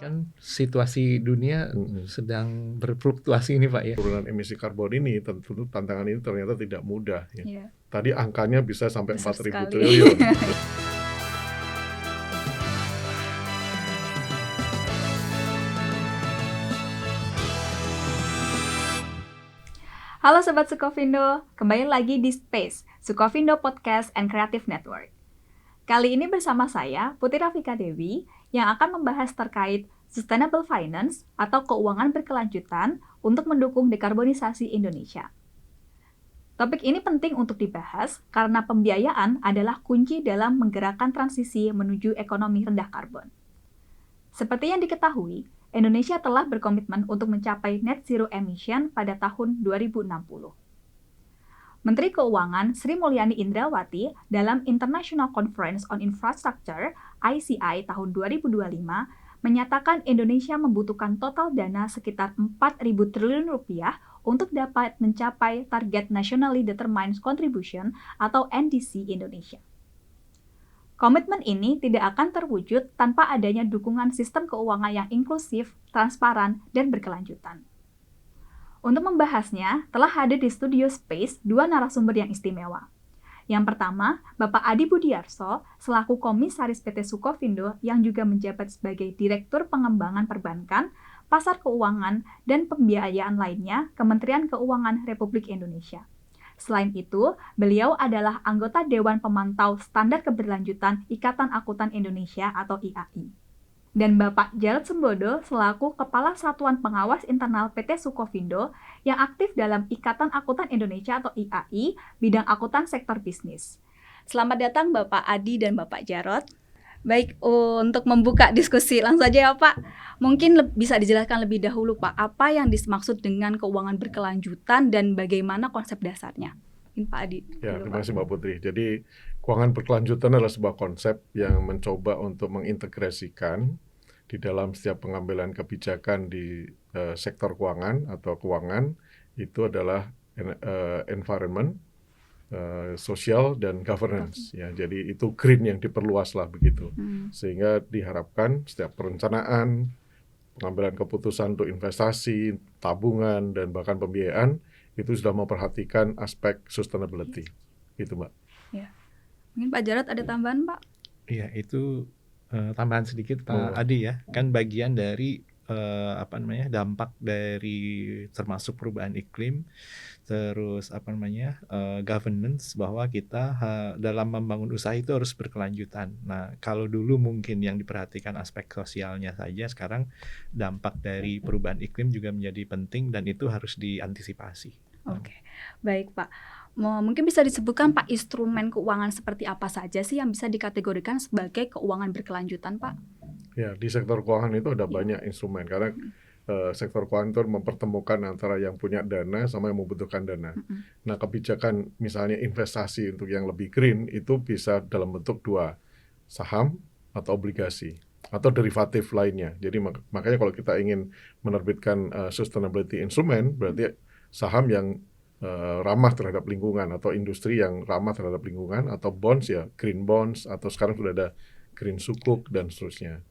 kan situasi dunia sedang berfluktuasi ini Pak ya. Turunan emisi karbon ini tentu tantangan ini ternyata tidak mudah ya. Iya. Tadi angkanya bisa sampai Besar 4.000 sekali. triliun. Halo Sobat Sukovindo, kembali lagi di Space, Sukovindo Podcast and Creative Network. Kali ini bersama saya, Putri Rafika Dewi, yang akan membahas terkait Sustainable Finance atau keuangan berkelanjutan untuk mendukung dekarbonisasi Indonesia. Topik ini penting untuk dibahas karena pembiayaan adalah kunci dalam menggerakkan transisi menuju ekonomi rendah karbon. Seperti yang diketahui, Indonesia telah berkomitmen untuk mencapai net zero emission pada tahun 2060. Menteri Keuangan Sri Mulyani Indrawati dalam International Conference on Infrastructure (ICI) tahun 2025 menyatakan Indonesia membutuhkan total dana sekitar 4.000 triliun rupiah untuk dapat mencapai target Nationally Determined Contribution atau NDC Indonesia. Komitmen ini tidak akan terwujud tanpa adanya dukungan sistem keuangan yang inklusif, transparan, dan berkelanjutan. Untuk membahasnya, telah hadir di studio Space dua narasumber yang istimewa. Yang pertama, Bapak Adi Budiarso, selaku Komisaris PT Sukovindo yang juga menjabat sebagai Direktur Pengembangan Perbankan, Pasar Keuangan, dan Pembiayaan lainnya Kementerian Keuangan Republik Indonesia. Selain itu, beliau adalah anggota Dewan Pemantau Standar Keberlanjutan Ikatan Akuntan Indonesia atau IAI. Dan Bapak Jarod Sembodo selaku Kepala Satuan Pengawas Internal PT Sukovindo yang aktif dalam Ikatan Akuntan Indonesia atau IAI, bidang akuntan sektor bisnis. Selamat datang Bapak Adi dan Bapak Jarod. Baik, untuk membuka diskusi langsung saja ya Pak, mungkin bisa dijelaskan lebih dahulu Pak, apa yang dimaksud dengan keuangan berkelanjutan dan bagaimana konsep dasarnya? Mungkin Pak Adi. Ya, terima kasih Mbak Putri. Jadi, keuangan berkelanjutan adalah sebuah konsep yang mencoba untuk mengintegrasikan di dalam setiap pengambilan kebijakan di sektor keuangan atau keuangan, itu adalah environment, sosial dan governance ya. Jadi itu green yang diperluas lah begitu. Sehingga diharapkan setiap perencanaan, pengambilan keputusan untuk investasi, tabungan dan bahkan pembiayaan itu sudah memperhatikan aspek sustainability. Gitu, Mbak. Ya. Mungkin Pak Jarod ada tambahan, Pak? Iya, itu tambahan sedikit Pak Adi ya. Kan bagian dari dampak dari termasuk perubahan iklim, terus governance, bahwa kita dalam membangun usaha itu harus berkelanjutan. Nah, kalau dulu mungkin yang diperhatikan aspek sosialnya saja, sekarang dampak dari perubahan iklim juga menjadi penting dan itu harus diantisipasi. Oke, baik Pak. Mungkin bisa disebutkan Pak, instrumen keuangan seperti apa saja sih yang bisa dikategorikan sebagai keuangan berkelanjutan, Pak? Ya, di sektor keuangan itu ada banyak instrumen karena sektor keuangan itu mempertemukan antara yang punya dana sama yang membutuhkan dana. Nah, kebijakan misalnya investasi untuk yang lebih green itu bisa dalam bentuk dua, saham atau obligasi atau derivatif lainnya. Jadi makanya kalau kita ingin menerbitkan sustainability instrument, berarti saham yang ramah terhadap lingkungan atau industri yang ramah terhadap lingkungan, atau bonds ya, green bonds, atau sekarang sudah ada green sukuk dan seterusnya.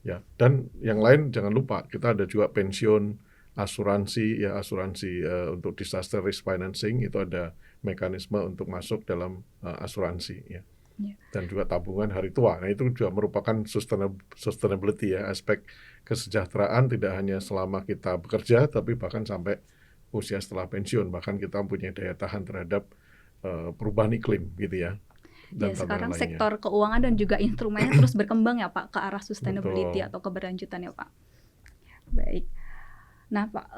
Ya, dan yang lain jangan lupa kita ada juga pensiun, asuransi untuk disaster risk financing, itu ada mekanisme untuk masuk dalam asuransi ya. Dan juga tabungan hari tua. Nah, itu juga merupakan sustainability ya, aspek kesejahteraan tidak hanya selama kita bekerja tapi bahkan sampai usia setelah pensiun, bahkan kita punya daya tahan terhadap perubahan iklim gitu ya. Dan sekarang sektor keuangan dan juga instrumennya terus berkembang ya Pak ke arah sustainability atau keberlanjutan ya Pak. Baik. Nah Pak,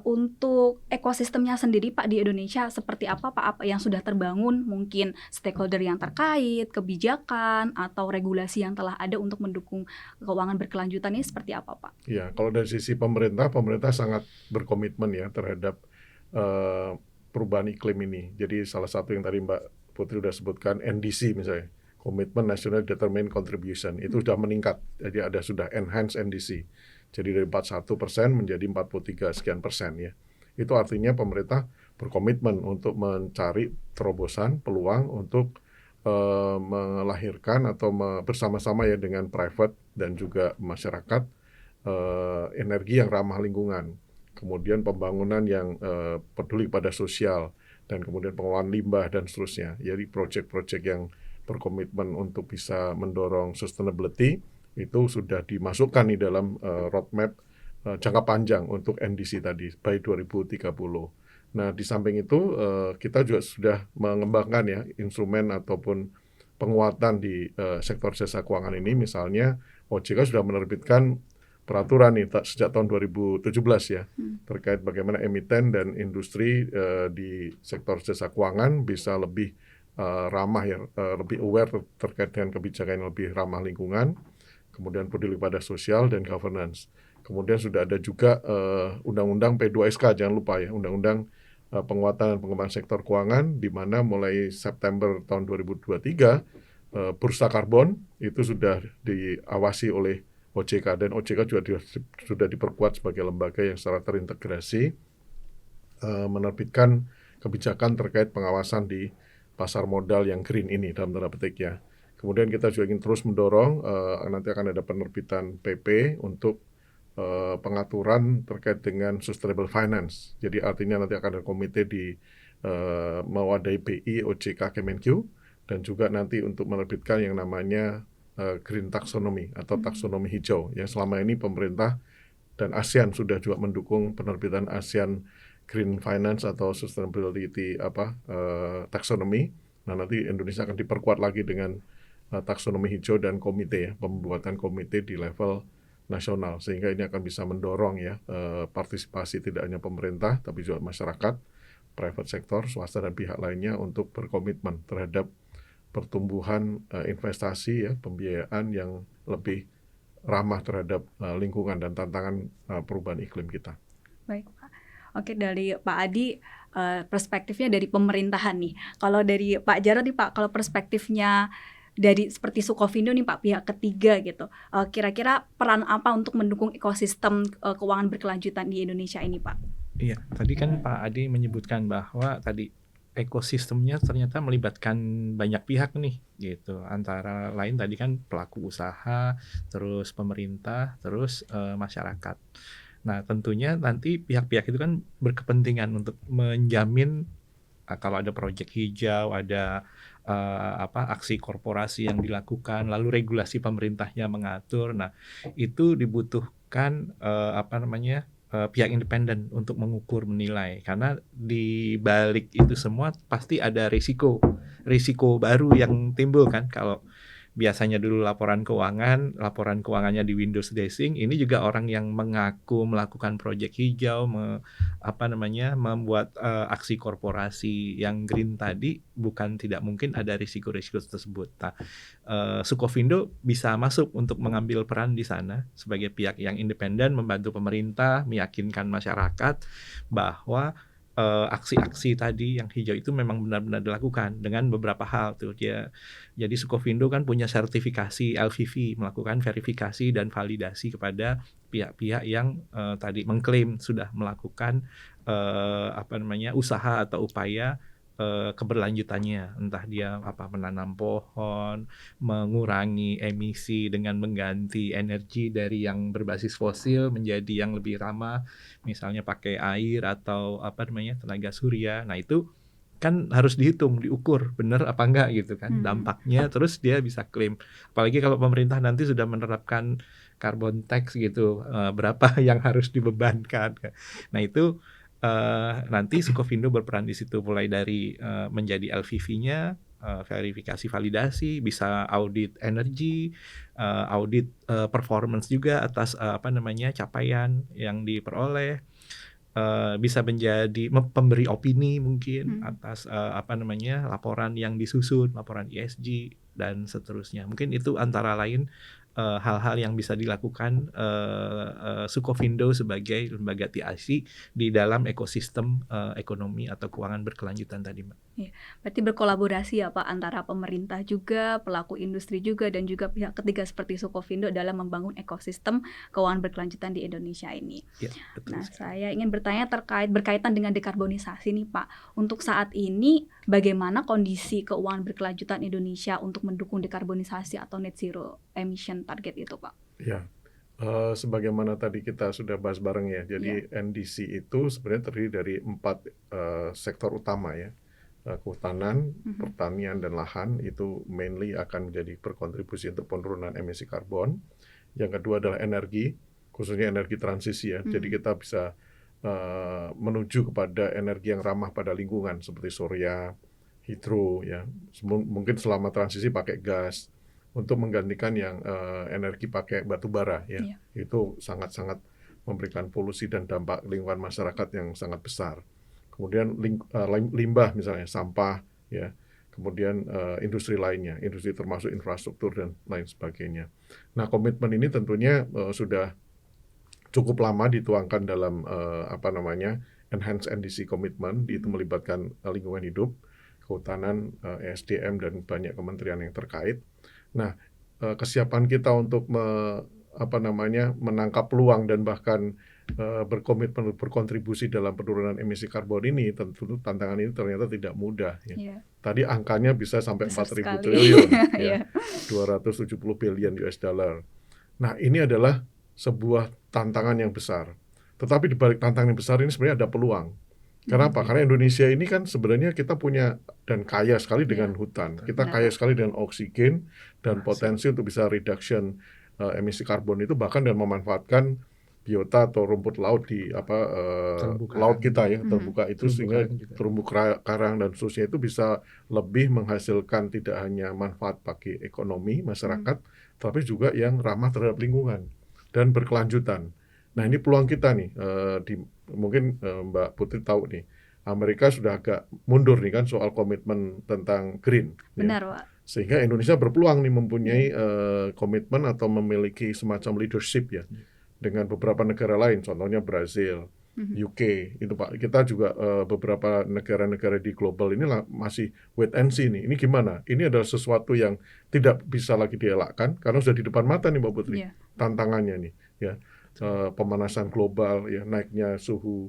untuk ekosistemnya sendiri Pak di Indonesia seperti apa Pak? Apa yang sudah terbangun, mungkin stakeholder yang terkait, kebijakan atau regulasi yang telah ada untuk mendukung keuangan berkelanjutan ini seperti apa Pak? Ya, kalau dari sisi pemerintah sangat berkomitmen ya terhadap perubahan iklim ini. Jadi salah satu yang tadi Mbak Putri sudah sebutkan, NDC misalnya, Commitment National Determined Contribution, itu sudah meningkat. Jadi sudah enhance NDC. Jadi dari 41% menjadi 43 sekian persen ya. Itu artinya pemerintah berkomitmen untuk mencari terobosan, peluang untuk melahirkan atau bersama-sama ya dengan private dan juga masyarakat energi yang ramah lingkungan, kemudian pembangunan yang peduli pada sosial, dan kemudian pengelolaan limbah dan seterusnya. Jadi proyek-proyek yang berkomitmen untuk bisa mendorong sustainability itu sudah dimasukkan di dalam roadmap jangka panjang untuk NDC tadi by 2030. Nah, di samping itu kita juga sudah mengembangkan ya instrumen ataupun penguatan di sektor jasa keuangan ini. Misalnya OJK sudah menerbitkan peraturan nih sejak tahun 2017 ya terkait bagaimana emiten dan industri di sektor jasa keuangan bisa lebih ramah ya, lebih aware terkait dengan kebijakan yang lebih ramah lingkungan, kemudian peduli pada sosial dan governance. Kemudian sudah ada juga Undang-Undang P2SK, jangan lupa ya, Undang-Undang Penguatan dan Pengembangan Sektor Keuangan, di mana mulai September tahun 2023 bursa karbon itu sudah diawasi oleh OJK, dan OJK juga sudah diperkuat sebagai lembaga yang secara terintegrasi menerbitkan kebijakan terkait pengawasan di pasar modal yang green ini dalam tanda petik ya. Kemudian kita juga ingin terus mendorong nanti akan ada penerbitan PP untuk pengaturan terkait dengan sustainable finance. Jadi artinya nanti akan ada komite di mewadai BI, OJK, Kemenq, dan juga nanti untuk menerbitkan yang namanya Green Taxonomy atau taksonomi hijau. Yang selama ini pemerintah dan ASEAN sudah juga mendukung penerbitan ASEAN Green Finance atau Sustainability Taxonomy. Nah, nanti Indonesia akan diperkuat lagi dengan taksonomi hijau dan komite ya, pembuatan komite di level nasional, sehingga ini akan bisa mendorong ya partisipasi tidak hanya pemerintah tapi juga masyarakat, private sector, swasta dan pihak lainnya untuk berkomitmen terhadap pertumbuhan investasi ya, pembiayaan yang lebih ramah terhadap lingkungan dan tantangan perubahan iklim kita. Baik Pak. Oke, dari Pak Adi perspektifnya dari pemerintahan nih. Kalau dari Pak Jarod nih Pak, kalau perspektifnya dari seperti Sukovindo nih Pak, pihak ketiga gitu, kira-kira peran apa untuk mendukung ekosistem keuangan berkelanjutan di Indonesia ini Pak? Iya, tadi kan Pak Adi menyebutkan bahwa tadi ekosistemnya ternyata melibatkan banyak pihak nih gitu, antara lain tadi kan pelaku usaha, terus pemerintah, terus masyarakat. Nah, tentunya nanti pihak-pihak itu kan berkepentingan untuk menjamin kalau ada proyek hijau, ada aksi korporasi yang dilakukan, lalu regulasi pemerintahnya mengatur. Nah, itu dibutuhkan pihak independen untuk mengukur, menilai, karena di balik itu semua pasti ada risiko baru yang timbul kan. Kalau biasanya dulu laporan keuangannya di Windows Dressing, ini juga orang yang mengaku melakukan proyek hijau, membuat aksi korporasi yang green tadi, bukan tidak mungkin ada risiko-risiko tersebut. Nah, Sukovindo bisa masuk untuk mengambil peran di sana sebagai pihak yang independen, membantu pemerintah, meyakinkan masyarakat bahwa aksi-aksi tadi yang hijau itu memang benar-benar dilakukan dengan beberapa hal tuh dia. Jadi Sukovindo kan punya sertifikasi LVV, melakukan verifikasi dan validasi kepada pihak-pihak yang tadi mengklaim sudah melakukan usaha atau upaya keberlanjutannya, entah dia menanam pohon, mengurangi emisi dengan mengganti energi dari yang berbasis fosil menjadi yang lebih ramah, misalnya pakai air atau tenaga surya. Nah, itu kan harus dihitung, diukur benar apa enggak gitu kan dampaknya, terus dia bisa klaim. Apalagi kalau pemerintah nanti sudah menerapkan carbon tax gitu, berapa yang harus dibebankan. Nah, itu nanti Sukovindo berperan di situ, mulai dari menjadi LVV-nya, verifikasi validasi, bisa audit energi, audit performance juga atas capaian yang diperoleh, bisa menjadi pemberi opini mungkin atas laporan yang disusun, laporan ESG dan seterusnya. Mungkin itu antara lain hal-hal yang bisa dilakukan Sukovindo sebagai lembaga TIC di dalam ekosistem ekonomi atau keuangan berkelanjutan tadi, Mbak. Ya, berarti berkolaborasi ya Pak antara pemerintah juga, pelaku industri juga, dan juga pihak ketiga seperti Sukovindo dalam membangun ekosistem keuangan berkelanjutan di Indonesia ini. Ya, betul. Nah, saya ingin bertanya berkaitan dengan dekarbonisasi nih Pak. Untuk saat ini bagaimana kondisi keuangan berkelanjutan Indonesia untuk mendukung dekarbonisasi atau net zero emission target itu Pak? Ya, Sebagaimana tadi kita sudah bahas bareng ya, jadi NDC itu sebenarnya terdiri dari 4 sektor utama ya. Kehutanan, pertanian, dan lahan itu mainly akan menjadi berkontribusi untuk penurunan emisi karbon. Yang kedua adalah energi, khususnya energi transisi ya. Jadi kita bisa menuju kepada energi yang ramah pada lingkungan seperti surya, hidro ya. Mungkin selama transisi pakai gas untuk menggantikan yang energi pakai batu bara ya. Itu sangat-sangat memberikan polusi dan dampak lingkungan masyarakat yang sangat besar. Kemudian limbah misalnya sampah ya. Kemudian industri lainnya, industri termasuk infrastruktur dan lain sebagainya. Nah, komitmen ini tentunya sudah cukup lama dituangkan dalam Enhanced NDC Commitment, itu melibatkan lingkungan hidup, kehutanan, ESDM, dan banyak kementerian yang terkait. Nah, kesiapan kita untuk menangkap peluang dan bahkan berkomitmen berkontribusi dalam penurunan emisi karbon ini, tentu tantangan ini ternyata tidak mudah. Ya. Tadi angkanya bisa sampai 4.000 triliun, ya, 270 billion US dollar. Nah, ini adalah sebuah tantangan yang besar. Tetapi di balik tantangan yang besar ini sebenarnya ada peluang. Kenapa? Karena Indonesia ini kan sebenarnya kita punya dan kaya sekali dengan hutan. Kita kaya sekali dengan oksigen dan potensi untuk bisa reduction emisi karbon itu, bahkan dan memanfaatkan biota atau rumput laut di laut kita ya, terbuka itu, sehingga terumbu karang dan seterusnya itu bisa lebih menghasilkan tidak hanya manfaat bagi ekonomi masyarakat, tapi juga yang ramah terhadap lingkungan dan berkelanjutan. Nah, ini peluang kita nih, mungkin Mbak Putri tahu nih, Amerika sudah agak mundur nih kan soal komitmen tentang green. Benar, ya. Pak. Sehingga Indonesia berpeluang nih mempunyai komitmen atau memiliki semacam leadership ya dengan beberapa negara lain, contohnya Brazil, UK, itu Pak. Kita juga beberapa negara-negara di global ini masih wait and see nih. Ini gimana? Ini adalah sesuatu yang tidak bisa lagi dielakkan karena sudah di depan mata nih Mbak Putri. Tantangannya nih ya. Pemanasan global ya, naiknya suhu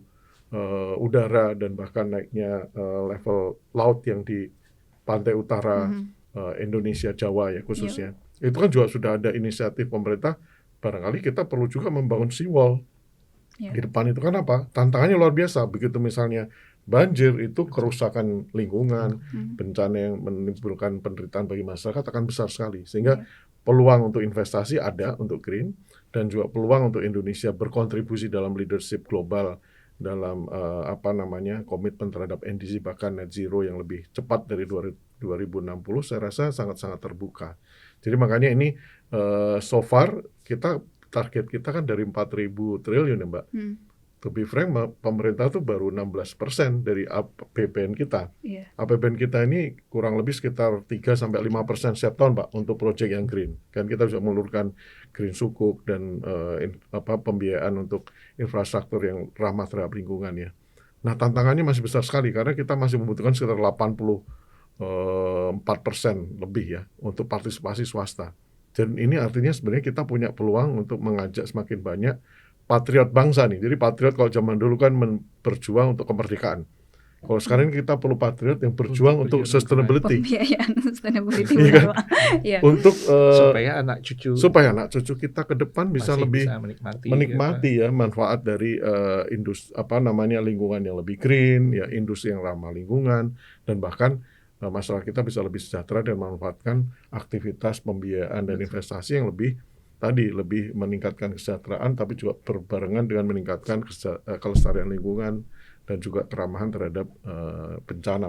udara dan bahkan naiknya level laut yang di pantai utara Indonesia, Jawa ya khususnya. Itu kan juga sudah ada inisiatif pemerintah, barangkali kita perlu juga membangun seawall di depan itu. Kan apa? Tantangannya luar biasa. Begitu misalnya banjir, itu kerusakan lingkungan, bencana yang menimbulkan penderitaan bagi masyarakat akan besar sekali. Sehingga peluang untuk investasi ada untuk green, dan juga peluang untuk Indonesia berkontribusi dalam leadership global dalam komitmen terhadap NDC bahkan net zero yang lebih cepat dari 2060, saya rasa sangat-sangat terbuka. Jadi makanya ini so far target kita kan dari 4.000 triliun ya Mbak. To be frank, pemerintah tuh baru 16% dari APBN kita. APBN kita ini kurang lebih sekitar 3-5% setiap tahun Pak untuk proyek yang green. Kan kita bisa menelurkan green sukuk dan pembiayaan untuk infrastruktur yang ramah terhadap lingkungan ya. Nah, tantangannya masih besar sekali karena kita masih membutuhkan sekitar 84% lebih ya untuk partisipasi swasta. Dan ini artinya sebenarnya kita punya peluang untuk mengajak semakin banyak patriot bangsa nih. Jadi patriot kalau zaman dulu kan berjuang untuk kemerdekaan. Kalau sekarang kita perlu patriot yang berjuang untuk sustainability. Pembiayaan sustainability. Untuk supaya anak cucu kita ke depan bisa lebih menikmati ya manfaat dari lingkungan yang lebih green, ya industri yang ramah lingkungan, dan bahkan masyarakat kita bisa lebih sejahtera dan memanfaatkan aktivitas pembiayaan dan investasi yang lebih meningkatkan kesejahteraan, tapi juga berbarengan dengan meningkatkan kelestarian lingkungan dan juga keramahan terhadap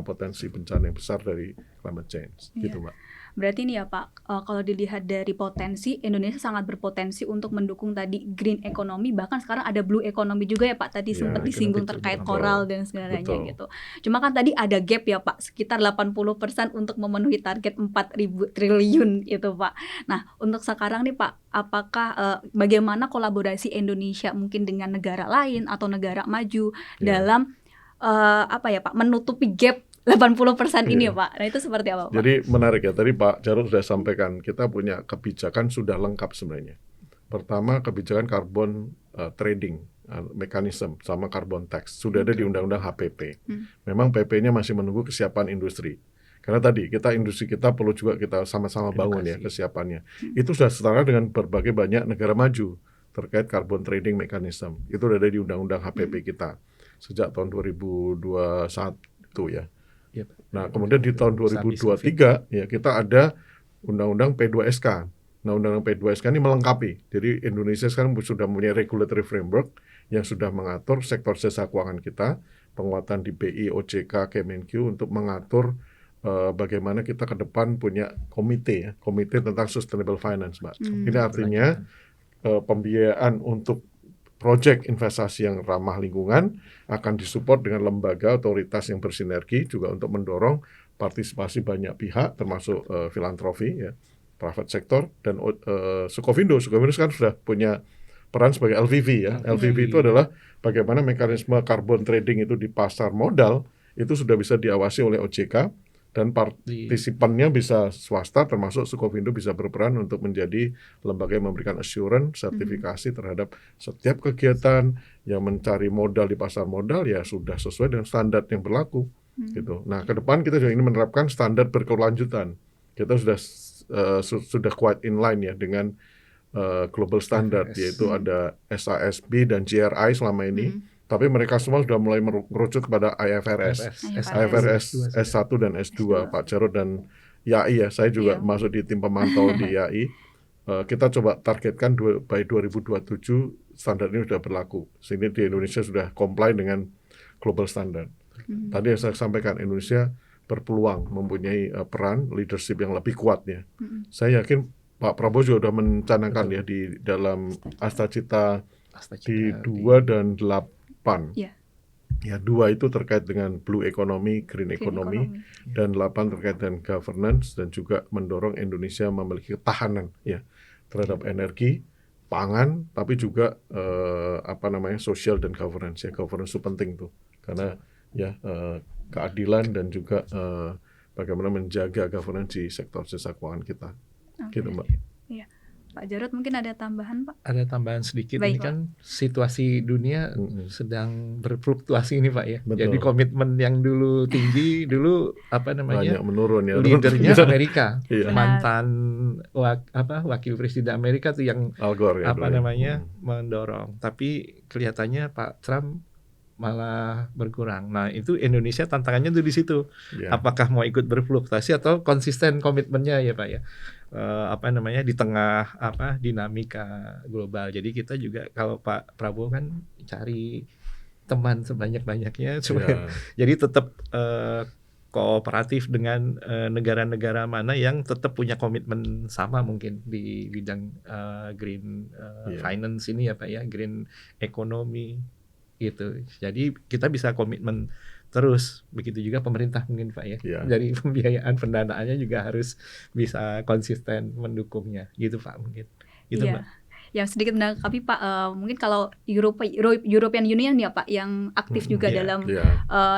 potensi bencana yang besar dari climate change. Gitu, Mbak. Berarti ini ya Pak, kalau dilihat dari potensi, Indonesia sangat berpotensi untuk mendukung tadi green economy, bahkan sekarang ada blue economy juga ya Pak, tadi sempat disinggung terkait koral dan segalanya gitu. Cuma kan tadi ada gap ya Pak, sekitar 80% untuk memenuhi target 4.000 triliun itu Pak. Nah, untuk sekarang nih Pak, apakah bagaimana kolaborasi Indonesia mungkin dengan negara lain atau negara maju dalam Pak, menutupi gap 80% ini ya Pak. Nah, itu seperti apa Pak? Jadi menarik ya, tadi Pak Jarod sudah sampaikan, kita punya kebijakan sudah lengkap sebenarnya. Pertama, kebijakan carbon trading mechanism sama carbon tax sudah ada di Undang-Undang HPP. Memang PP-nya masih menunggu kesiapan industri. Karena tadi industri kita perlu juga kita sama-sama bangun ya kesiapannya. Itu sudah setara dengan berbagai banyak negara maju, terkait carbon trading mechanism. Itu udah ada di undang-undang HPP kita sejak tahun 2021 ya. Iya, Pak. Nah, kemudian di tahun Habis 2023 ya kita ada undang-undang P2SK. Nah, undang-undang P2SK ini melengkapi. Jadi Indonesia sekarang sudah mempunyai regulatory framework yang sudah mengatur sektor jasa keuangan kita, penguatan di BI, OJK, Kemenq untuk mengatur bagaimana kita ke depan punya komite tentang sustainable finance, Mbak. Ini artinya pembiayaan untuk proyek investasi yang ramah lingkungan akan disupport dengan lembaga otoritas yang bersinergi juga untuk mendorong partisipasi banyak pihak termasuk filantropi ya, private sector dan Sukovindo sekarang sudah punya peran sebagai LVV ya. LVV itu adalah bagaimana mekanisme carbon trading itu di pasar modal itu sudah bisa diawasi oleh OJK dan partisipannya bisa swasta termasuk Sukovindo bisa berperan untuk menjadi lembaga yang memberikan assurance, sertifikasi terhadap setiap kegiatan yang mencari modal di pasar modal ya sudah sesuai dengan standar yang berlaku gitu. Nah, ke depan kita juga ingin menerapkan standar berkelanjutan. Kita sudah quite in line ya dengan global standard yaitu ada SASB dan GRI selama ini. Tapi mereka semua sudah mulai merucut kepada IFRS S1 dan S2, Pak Jarod dan YAI ya. Saya juga masuk di tim pemantau di YAI. Kita coba targetkan by 2027 standar ini sudah berlaku. Sehingga di Indonesia sudah comply dengan global standard. Tadi yang saya sampaikan, Indonesia berpeluang mempunyai peran leadership yang lebih kuat ya. Saya yakin Pak Prabowo juga sudah mencanangkan ya di dalam Astacita di 2 dan 8. Ya, 2 itu terkait dengan blue economy, green economy, dan 8 terkait dengan governance dan juga mendorong Indonesia memiliki ketahanan ya terhadap energi, pangan, tapi juga social dan governance ya. Governance itu penting tuh karena ya keadilan dan juga bagaimana menjaga governance di sektor jasa keuangan kita. Gitu, Mbak. Iya. Pak Jarod mungkin ada tambahan, Pak? Ada tambahan sedikit. Baik, ini kan situasi dunia sedang berfluktuasi ini, Pak ya. Betul. Jadi komitmen yang dulu tinggi, dulu banyak menurun ya. Leadernya Amerika, Iya. mantan wakil presiden Amerika tuh yang Al Gore ya, mendorong. Tapi kelihatannya Pak Trump malah berkurang. Nah, itu Indonesia tantangannya tuh di situ. Ya. Apakah mau ikut berfluktuasi atau konsisten komitmennya ya, Pak ya. Di tengah dinamika global. Jadi kita juga kalau Pak Prabowo kan cari teman sebanyak-banyaknya supaya jadi tetap kooperatif dengan negara-negara mana yang tetap punya komitmen sama mungkin di bidang green finance ini ya Pak ya, green economy gitu. Jadi kita bisa komitmen terus, begitu juga pemerintah mungkin Pak ya. Dari pembiayaan pendanaannya juga harus bisa konsisten mendukungnya, gitu Pak mungkin. Gitu Mbak. Yang sedikit menanggapi Pak, mungkin kalau European Union ya Pak yang aktif juga dalam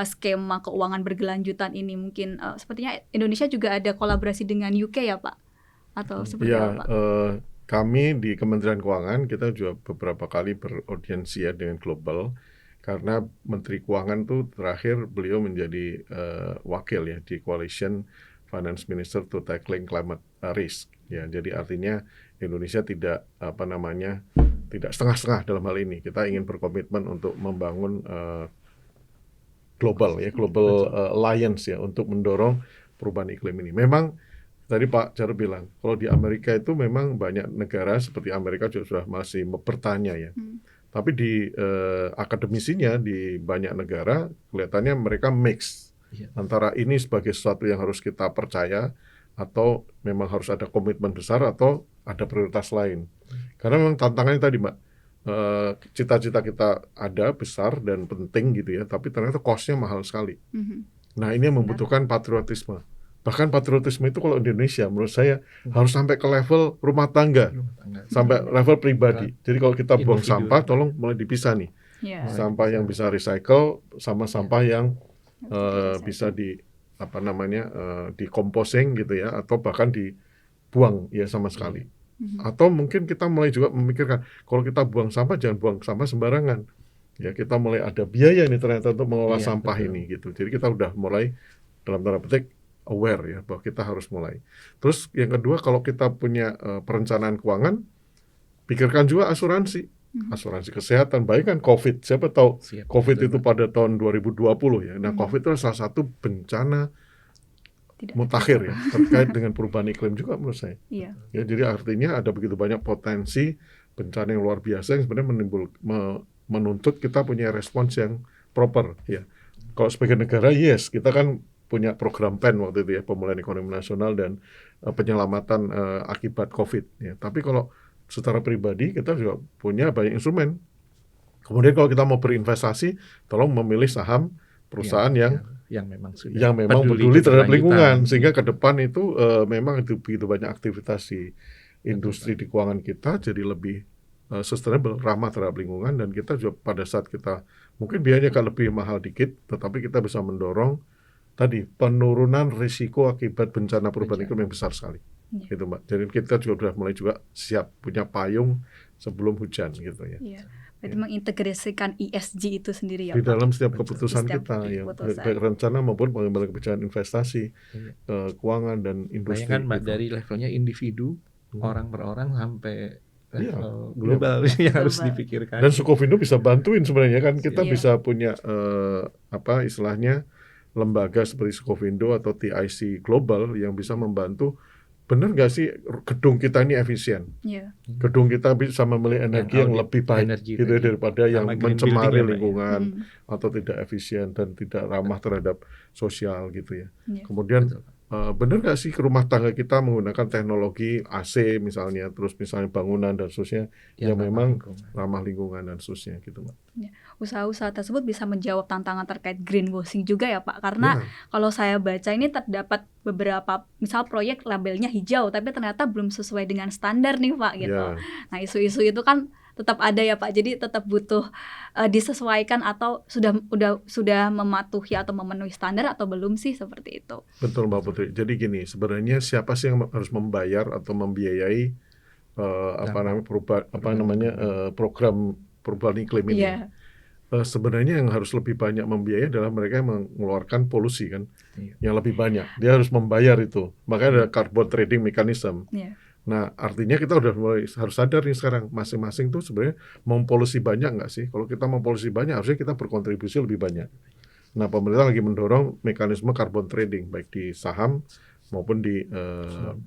skema keuangan berkelanjutan ini, mungkin sepertinya Indonesia juga ada kolaborasi dengan UK ya Pak, atau seperti apa Pak? Kami di Kementerian Keuangan kita juga beberapa kali beraudiensi ya dengan global. Karena Menteri Keuangan tuh terakhir beliau menjadi wakil ya di Coalition Finance Minister to Tackling Climate Risk ya. Jadi artinya Indonesia tidak tidak setengah-setengah dalam hal ini. Kita ingin berkomitmen untuk membangun global alliance ya untuk mendorong perubahan iklim ini. Memang tadi Pak Jarod bilang kalau di Amerika itu memang banyak negara seperti Amerika juga sudah masih bertanya ya. Tapi di akademisinya di banyak negara kelihatannya mereka mix antara ini sebagai sesuatu yang harus kita percaya atau memang harus ada komitmen besar atau ada prioritas lain. Karena memang tantangannya tadi Mbak, cita-cita kita ada besar dan penting gitu ya, tapi ternyata cost-nya mahal sekali. Nah ini yang membutuhkan patriotisme. Bahkan patriotisme itu kalau di Indonesia menurut saya harus sampai ke level rumah tangga. Sampai level pribadi. Jadi kalau kita buang sampah tolong mulai dipisah nih. Sampah yang bisa recycle sama sampah yang bisa di composting gitu ya, atau bahkan dibuang ya sama sekali. Atau mungkin kita mulai juga memikirkan kalau kita buang sampah jangan buang sampah sembarangan. Ya, kita mulai ada biaya nih ternyata untuk mengelola sampah ini gitu. Jadi kita udah mulai dalam tanda petik aware ya bahwa kita harus mulai. Terus yang kedua kalau kita punya perencanaan keuangan, pikirkan juga asuransi. asuransi kesehatan, bahkan COVID. Siapa tahu Siap, COVID betul, itu Pak. pada tahun 2020 ya. Nah, Hmm. COVID itu salah satu bencana Tidak mutakhir terjadi. ya, terkait dengan perubahan iklim juga menurut saya. Iya. Ya, jadi artinya ada begitu banyak potensi bencana yang luar biasa yang sebenarnya menuntut kita punya respons yang proper ya. Kalau sebagai negara, yes, kita kan punya program PEN waktu itu ya, pemulihan ekonomi nasional dan penyelamatan akibat COVID ya. Tapi kalau secara pribadi kita juga punya banyak instrumen. Kemudian kalau kita mau berinvestasi, tolong memilih saham perusahaan yang memang sudah yang memang peduli terhadap lingkungan, keberlanjutan. sehingga ke depan itu memang itu begitu banyak aktivitas di industri di keuangan kita jadi lebih sustainable, ramah terhadap lingkungan, dan kita juga pada saat kita mungkin biayanya kan lebih mahal dikit, tetapi kita bisa mendorong tadi penurunan risiko akibat bencana perubahan iklim yang besar sekali. Iya. Gitu, Mbak. Jadi kita juga sudah mulai juga siap punya payung sebelum hujan gitu ya. Iya. Berarti mengintegrasikan ESG itu sendiri ya, Di Pak? dalam setiap Betul. keputusan Di setiap kita ya, keputusan. baik rencana maupun pengambilan kebijakan investasi, Iya. keuangan dan industri. Bayangkan Mbak, gitu. dari levelnya individu, orang per orang sampai Iya, level global yang harus Global. dipikirkan. Dan Sukovindo bisa bantuin sebenarnya kan, kita Iya. bisa punya istilahnya lembaga seperti Sukovindo atau TIC Global yang bisa membantu. Benar nggak sih gedung kita ini efisien? Iya. Gedung kita bisa memilih energi yang audit lebih baik energi gitu ya, tadi. daripada yang Sama green mencemari building ya, Mbak, ya. lingkungan atau tidak efisien dan tidak ramah terhadap sosial gitu ya. Iya. Kemudian Betul. benar nggak sih rumah tangga kita menggunakan teknologi AC misalnya, terus misalnya bangunan dan seterusnya yang ramah memang lingkungan. ramah lingkungan dan seterusnya gitu, Mbak. Usaha-usaha tersebut bisa menjawab tantangan terkait greenwashing juga ya, Pak. Karena Ya, kalau saya baca ini terdapat beberapa misal proyek labelnya hijau tapi ternyata belum sesuai dengan standar nih, Pak, gitu. ya. Nah, isu-isu itu kan tetap ada ya, Pak. Jadi tetap butuh disesuaikan atau sudah mematuhi atau memenuhi standar atau belum sih, seperti itu. Betul, Mbak Putri. Jadi gini, sebenarnya siapa sih yang harus membayar atau membiayai program perubahan iklim ini? Iya. Sebenarnya yang harus lebih banyak membiayai adalah mereka yang mengeluarkan polusi kan, Iya. yang lebih banyak. Dia harus membayar itu. Makanya ada carbon trading mechanism. Iya. Nah, artinya kita udah mulai harus sadar nih sekarang, masing-masing tuh sebenarnya mau polusi banyak nggak sih? Kalau kita mau polusi banyak, harusnya kita berkontribusi lebih banyak. Nah, pemerintah lagi mendorong mekanisme carbon trading, baik di saham maupun di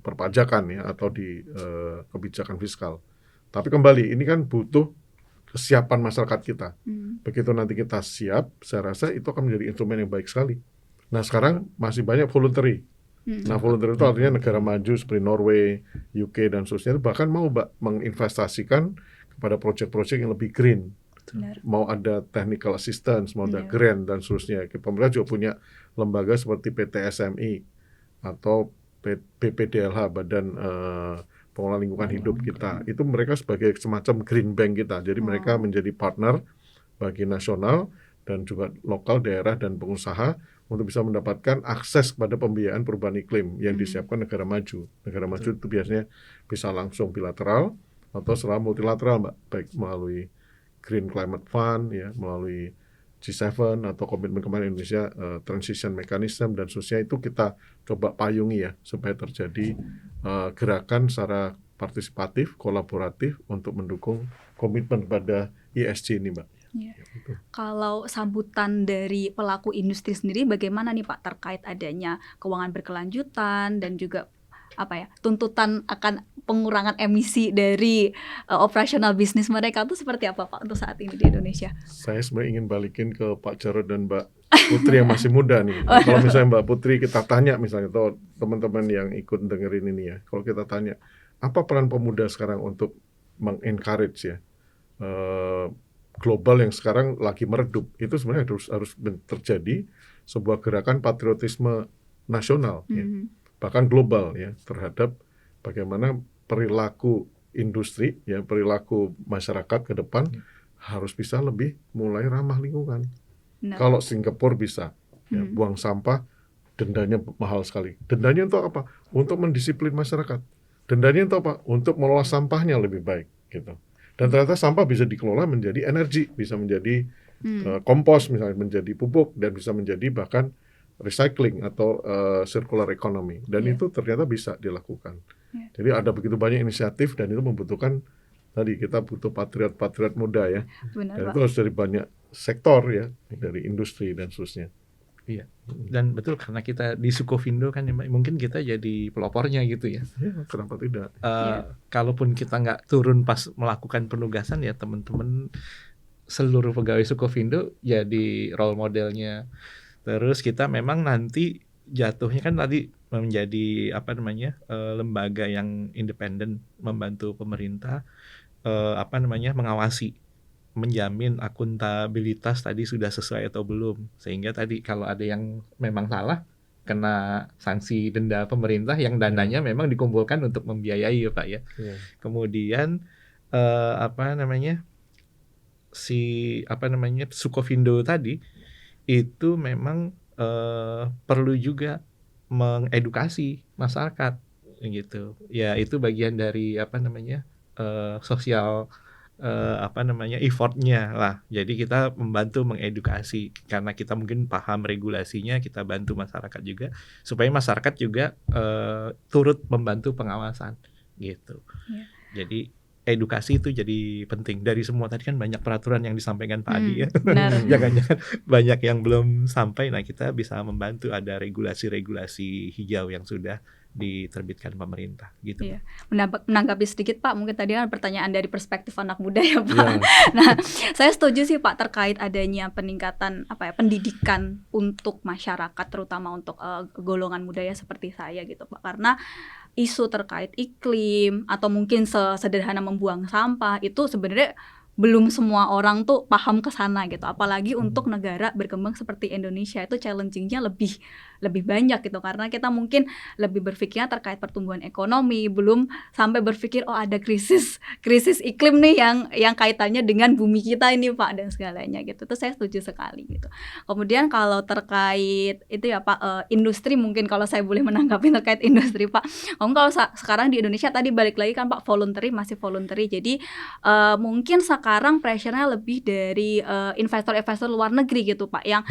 perpajakan ya, atau di kebijakan fiskal. Tapi kembali, ini kan butuh kesiapan masyarakat kita. Begitu nanti kita siap, saya rasa itu akan menjadi instrumen yang baik sekali. Nah, sekarang masih banyak voluntary. Nah, voluntary itu artinya negara maju seperti Norway, UK, dan seterusnya itu bahkan mau menginvestasikan kepada proyek-proyek yang lebih green. Benar. Mau ada technical assistance, mau ada Iya. grant, dan seterusnya. Pemerintah juga punya lembaga seperti PT SMI atau BPDLH, Badan Pengelola Lingkungan Hidup kita. Itu mereka sebagai semacam green bank kita. Jadi mereka menjadi partner bagi nasional dan juga lokal, daerah, dan pengusaha untuk bisa mendapatkan akses kepada pembiayaan perubahan iklim yang disiapkan negara maju. Negara maju itu biasanya bisa langsung bilateral atau secara multilateral, Mbak, baik melalui Green Climate Fund, ya, melalui G7 atau komitmen kemarin Indonesia Transition Mechanism dan seterusnya. Itu kita coba payungi ya supaya terjadi gerakan secara partisipatif, kolaboratif untuk mendukung komitmen pada ESG ini, Mbak. Iya. Kalau sambutan dari pelaku industri sendiri bagaimana nih, Pak, terkait adanya keuangan berkelanjutan dan juga tuntutan akan pengurangan emisi dari operasional bisnis mereka itu seperti apa, Pak, untuk saat ini di Indonesia? Saya sebenarnya ingin balikin ke Pak Jarod dan Mbak Putri yang masih muda nih. Kalau misalnya Mbak Putri kita tanya misalnya, atau teman-teman yang ikut dengerin ini ya, kalau kita tanya apa peran pemuda sekarang untuk mengencourage ya global yang sekarang lagi meredup, itu sebenarnya harus terjadi sebuah gerakan patriotisme nasional ya, bahkan global ya, terhadap bagaimana perilaku industri ya, perilaku masyarakat ke depan harus bisa lebih mulai ramah lingkungan. Nah. Kalau Singapura bisa ya, buang sampah dendanya mahal sekali. Dendanya untuk apa? Untuk mendisiplin masyarakat. Dendanya untuk apa? Untuk mengelola sampahnya lebih baik gitu. Dan ternyata sampah bisa dikelola menjadi energi, bisa menjadi kompos misalnya, menjadi pupuk, dan bisa menjadi bahkan recycling atau circular economy. Dan itu ternyata bisa dilakukan. Jadi ada begitu banyak inisiatif dan itu membutuhkan tadi kita butuh patriot-patriot muda ya. Benar, Dan Pak. itu harus dari banyak sektor ya, dari industri dan seterusnya. Iya. Dan betul karena kita di Sukovindo kan mungkin kita jadi pelopornya gitu ya. Ya, kenapa tidak? Kalaupun kita nggak turun pas melakukan penugasan ya teman-teman seluruh pegawai Sukovindo jadi role modelnya. Terus kita memang nanti jatuhnya kan tadi menjadi lembaga yang independen membantu pemerintah mengawasi, menjamin akuntabilitas tadi sudah sesuai atau belum, sehingga tadi kalau ada yang memang salah kena sanksi denda pemerintah yang dananya memang dikumpulkan untuk membiayai ya Pak ya. Kemudian Sukovindo tadi itu memang perlu juga mengedukasi masyarakat gitu. Ya itu bagian dari sosial effortnya lah. Jadi kita membantu mengedukasi karena kita mungkin paham regulasinya, kita bantu masyarakat juga supaya masyarakat juga turut membantu pengawasan gitu. Jadi edukasi itu jadi penting. Dari semua tadi kan banyak peraturan yang disampaikan Pak Adi ya. Jangan-jangan banyak yang belum sampai. Nah kita bisa membantu ada regulasi-regulasi hijau yang sudah diterbitkan pemerintah gitu. Iya. Menanggapi sedikit Pak, mungkin tadi kan pertanyaan dari perspektif anak muda ya Pak. Nah, saya setuju sih Pak terkait adanya peningkatan pendidikan untuk masyarakat, terutama untuk golongan muda ya seperti saya gitu Pak. Karena isu terkait iklim atau mungkin sederhana membuang sampah itu sebenarnya belum semua orang tuh paham ke sana gitu. Apalagi untuk negara berkembang seperti Indonesia itu challenging-nya lebih banyak gitu, karena kita mungkin lebih berpikirnya terkait pertumbuhan ekonomi, belum sampai berpikir ada krisis iklim nih yang kaitannya dengan bumi kita ini Pak dan segalanya gitu. Itu saya setuju sekali gitu. Kemudian kalau terkait itu ya Pak, industri, mungkin kalau saya boleh menanggapi terkait industri Pak. Kalau sekarang di Indonesia tadi balik lagi kan Pak, masih voluntary. Jadi mungkin sekarang pressure-nya lebih dari investor-investor luar negeri gitu Pak, yang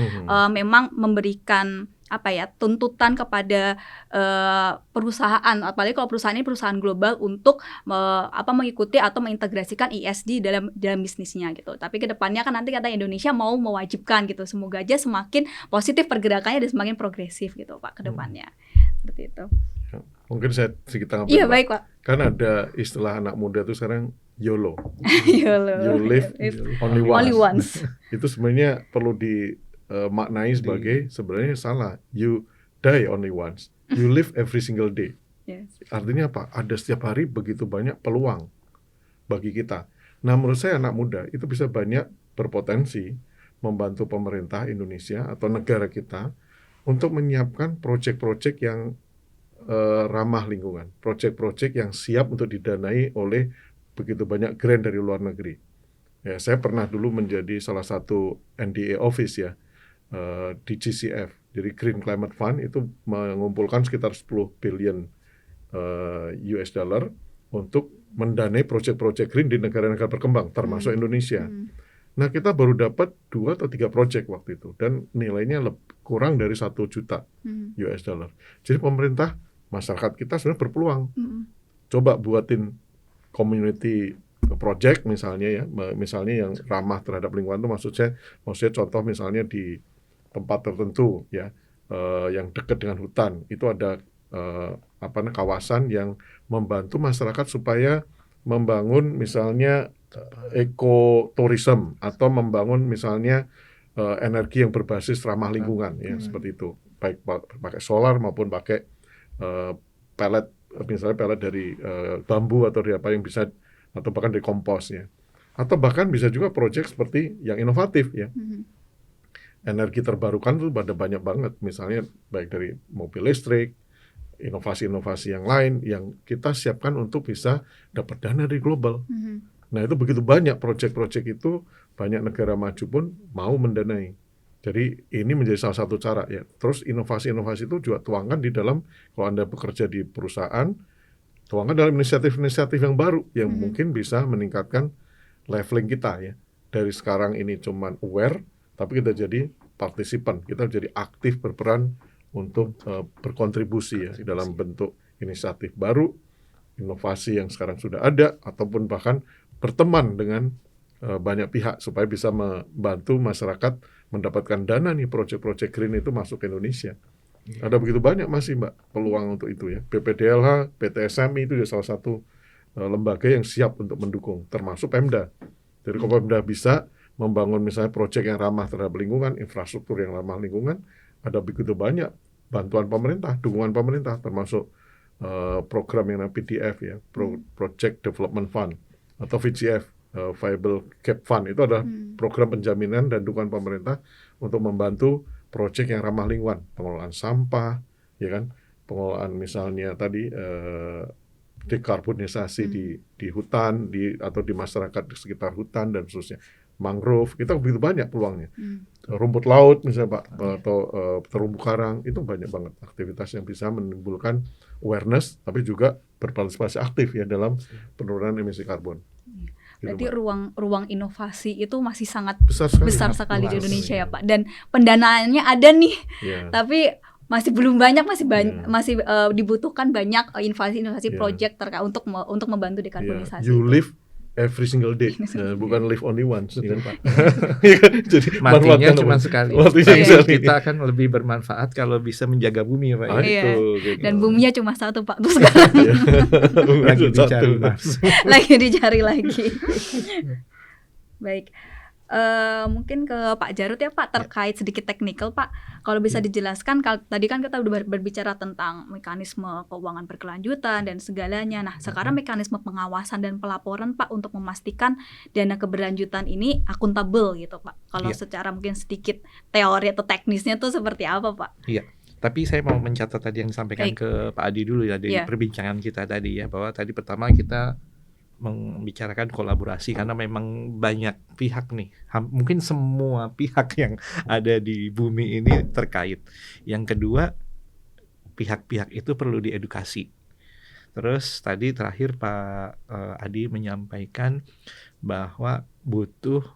memang memberikan tuntutan kepada perusahaan, apalagi kalau perusahaan ini perusahaan global, untuk mengikuti atau mengintegrasikan ESG dalam bisnisnya gitu. Tapi kedepannya kan nanti kata Indonesia mau mewajibkan gitu. Semoga aja semakin positif pergerakannya dan semakin progresif gitu Pak kedepannya. Seperti itu. Mungkin saya sedikit tanggapi. Iya baik Pak. Kan ada istilah anak muda itu sekarang YOLO. YOLO. You live only once. once. Itu sebenarnya perlu maknai sebagai sebenarnya salah. You die only once. You live every single day. Yes. Artinya apa? Ada setiap hari begitu banyak peluang bagi kita. Nah, menurut saya anak muda itu bisa banyak berpotensi membantu pemerintah Indonesia atau negara kita untuk menyiapkan proyek-proyek yang ramah lingkungan, proyek-proyek yang siap untuk didanai oleh begitu banyak grant dari luar negeri. Ya, saya pernah dulu menjadi salah satu NDA office ya. Di GCF, jadi Green Climate Fund itu mengumpulkan sekitar 10 billion US dollar untuk mendanai proyek-proyek green di negara-negara berkembang, termasuk Indonesia. Nah, kita baru dapat 2 atau 3 proyek waktu itu, dan nilainya kurang dari 1 juta US dollar. Jadi pemerintah, masyarakat kita sebenarnya berpeluang. Coba buatin community project misalnya ya, misalnya yang ramah terhadap lingkungan itu maksudnya contoh misalnya di tempat tertentu ya, yang dekat dengan hutan itu ada kawasan yang membantu masyarakat supaya membangun misalnya ekoturism atau membangun misalnya energi yang berbasis ramah lingkungan ya, seperti itu, baik pakai solar maupun pakai pellet, misalnya pellet dari bambu atau dari apa yang bisa, atau bahkan dari kompos ya, atau bahkan bisa juga proyek seperti yang inovatif ya. Energi terbarukan itu ada banyak banget, misalnya baik dari mobil listrik, inovasi-inovasi yang lain yang kita siapkan untuk bisa dapat dana dari global. Nah, itu begitu banyak proyek-proyek itu, banyak negara maju pun mau mendanai. Jadi ini menjadi salah satu cara ya. Terus inovasi-inovasi itu juga tuangkan di dalam, kalau Anda bekerja di perusahaan, tuangkan dalam inisiatif-inisiatif yang baru yang mungkin bisa meningkatkan leveling kita ya. Dari sekarang ini cuman aware, tapi kita jadi partisipan, kita jadi aktif berperan untuk berkontribusi ya dalam bentuk inisiatif baru, inovasi yang sekarang sudah ada, ataupun bahkan berteman dengan banyak pihak supaya bisa membantu masyarakat mendapatkan dana nih, proyek-proyek green itu masuk ke Indonesia. Ada begitu banyak masih Mbak peluang untuk itu ya. BPDLH, PTSMI itu juga salah satu lembaga yang siap untuk mendukung, termasuk Pemda. Jadi kalau Pemda bisa membangun misalnya proyek yang ramah terhadap lingkungan, infrastruktur yang ramah lingkungan, ada begitu banyak bantuan pemerintah, dukungan pemerintah, termasuk program yang namanya PDF ya, Project Development Fund atau VGF, Viable Gap Fund, itu adalah program penjaminan dan dukungan pemerintah untuk membantu proyek yang ramah lingkungan, pengelolaan sampah, ya kan, pengelolaan misalnya tadi dekarbonisasi di hutan, atau di masyarakat di sekitar hutan dan seterusnya, mangrove, kita begitu banyak peluangnya. Rumput laut misalnya Pak, atau terumbu karang, itu banyak banget aktivitas yang bisa menimbulkan awareness, tapi juga berpartisipasi aktif ya dalam penurunan emisi karbon. Berarti ruang inovasi itu masih sangat besar sekali di luas. Indonesia ya Pak, dan pendanaannya ada nih, Ya. tapi masih belum banyak, masih dibutuhkan banyak inovasi project terkait untuk membantu dekarbonisasi. You itu. live every single day, bukan live only once. Betul, Ya kan? Pak. Ya kan? Jadi Matinya manfaatkan cuma apa? sekali. Matinya Tapi sekali. kita akan lebih bermanfaat kalau bisa menjaga bumi ya Pak. Ah, Ya. Iya. itu, gitu. Dan buminya cuma satu Pak, terus sekarang Lagi Satu. dicari Mars. lagi dicari lagi. Baik. Mungkin ke Pak Jarod ya Pak, terkait sedikit teknikal Pak. Kalau bisa dijelaskan, tadi kan kita udah berbicara tentang mekanisme keuangan berkelanjutan dan segalanya. Nah, sekarang mekanisme pengawasan dan pelaporan Pak untuk memastikan dana keberlanjutan ini akuntabel gitu Pak. Kalau secara mungkin sedikit teori atau teknisnya tuh seperti apa Pak? Iya. Tapi saya mau mencatat tadi yang disampaikan Baik. ke Pak Adi dulu ya dari Iya. perbincangan kita tadi ya, bahwa tadi pertama kita membicarakan kolaborasi karena memang banyak pihak nih, mungkin semua pihak yang ada di bumi ini terkait. Yang kedua, pihak-pihak itu perlu diedukasi. Terus tadi terakhir Pak Adi menyampaikan bahwa butuh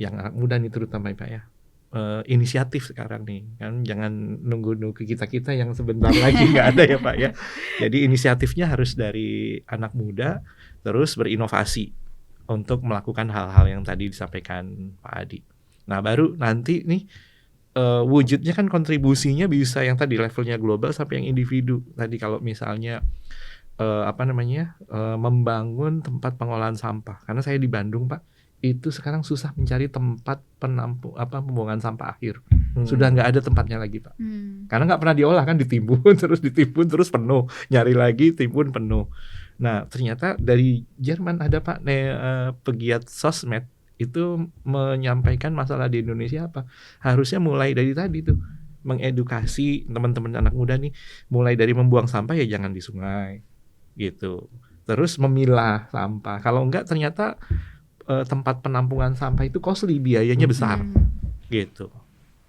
yang anak muda nih terutama Pak ya, inisiatif sekarang nih kan, jangan nunggu kita yang sebentar lagi nggak ada ya Pak ya. Jadi inisiatifnya harus dari anak muda, terus berinovasi untuk melakukan hal-hal yang tadi disampaikan Pak Adi. Nah baru nanti nih wujudnya kan kontribusinya bisa yang tadi levelnya global sampai yang individu. Tadi kalau misalnya membangun tempat pengolahan sampah, karena saya di Bandung Pak, itu sekarang susah mencari tempat pembuangan sampah akhir. Sudah nggak ada tempatnya lagi Pak. Karena nggak pernah diolah kan, ditimbun terus penuh, nyari lagi timbun penuh. Nah ternyata dari Jerman ada Pak pegiat sosmed itu menyampaikan masalah di Indonesia apa, harusnya mulai dari tadi tuh mengedukasi teman-teman anak muda nih, mulai dari membuang sampah ya jangan di sungai gitu, terus memilah sampah. Kalau enggak ternyata tempat penampungan sampah itu costly, biayanya besar gitu.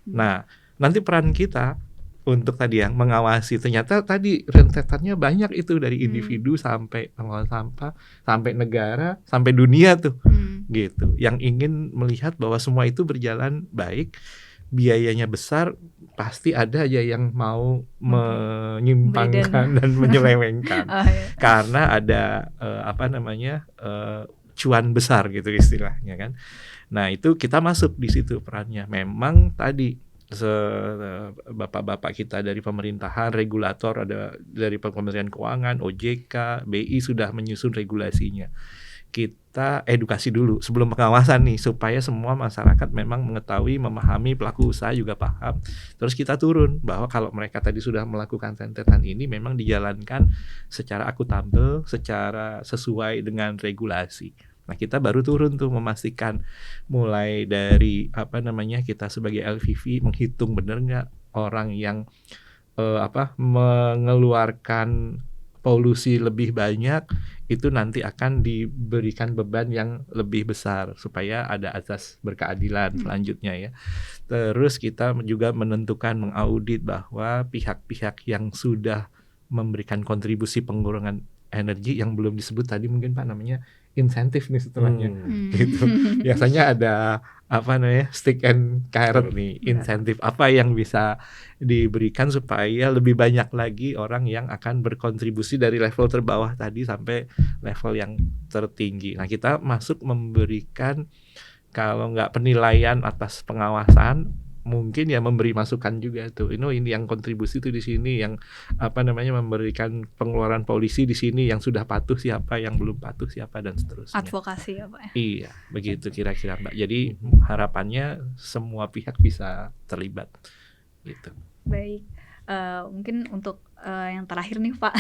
Nah nanti peran kita untuk tadi yang mengawasi, ternyata tadi rentetannya banyak itu dari individu sampai pengelola sampah, sampai negara, sampai dunia tuh gitu, yang ingin melihat bahwa semua itu berjalan baik. Biayanya besar, pasti ada aja yang mau menyimpangkan dan menyelewengkan. Karena ada cuan besar gitu istilahnya kan. Nah itu kita masuk di situ perannya. Memang tadi bapak-bapak kita dari pemerintahan, regulator, ada dari Kementerian Keuangan, OJK, BI sudah menyusun regulasinya. Kita edukasi dulu sebelum pengawasan nih, supaya semua masyarakat memang mengetahui, memahami, pelaku usaha juga paham. Terus kita turun bahwa kalau mereka tadi sudah melakukan rentetan ini memang dijalankan secara akuntabel, secara sesuai dengan regulasi. Nah kita baru turun tuh memastikan, mulai dari kita sebagai LVV menghitung benar nggak orang yang mengeluarkan polusi lebih banyak itu nanti akan diberikan beban yang lebih besar supaya ada asas berkeadilan selanjutnya ya. Terus kita juga menentukan, mengaudit bahwa pihak-pihak yang sudah memberikan kontribusi pengurangan energi yang belum disebut tadi mungkin Pak namanya insentif nih setelahnya gitu. Biasanya ada stick and carrot nih, Benar. insentif apa yang bisa diberikan supaya lebih banyak lagi orang yang akan berkontribusi dari level terbawah tadi sampai level yang tertinggi. Nah, kita masuk memberikan kalau nggak penilaian atas pengawasan, mungkin ya memberi masukan juga tuh. Ini yang kontribusi tuh di sini, yang memberikan pengeluaran polisi di sini, yang sudah patuh siapa, yang belum patuh siapa, dan seterusnya. Advokasi ya Pak ya. Iya, begitu kira-kira Mbak. Jadi harapannya semua pihak bisa terlibat gitu. Baik, mungkin untuk yang terakhir nih Pak,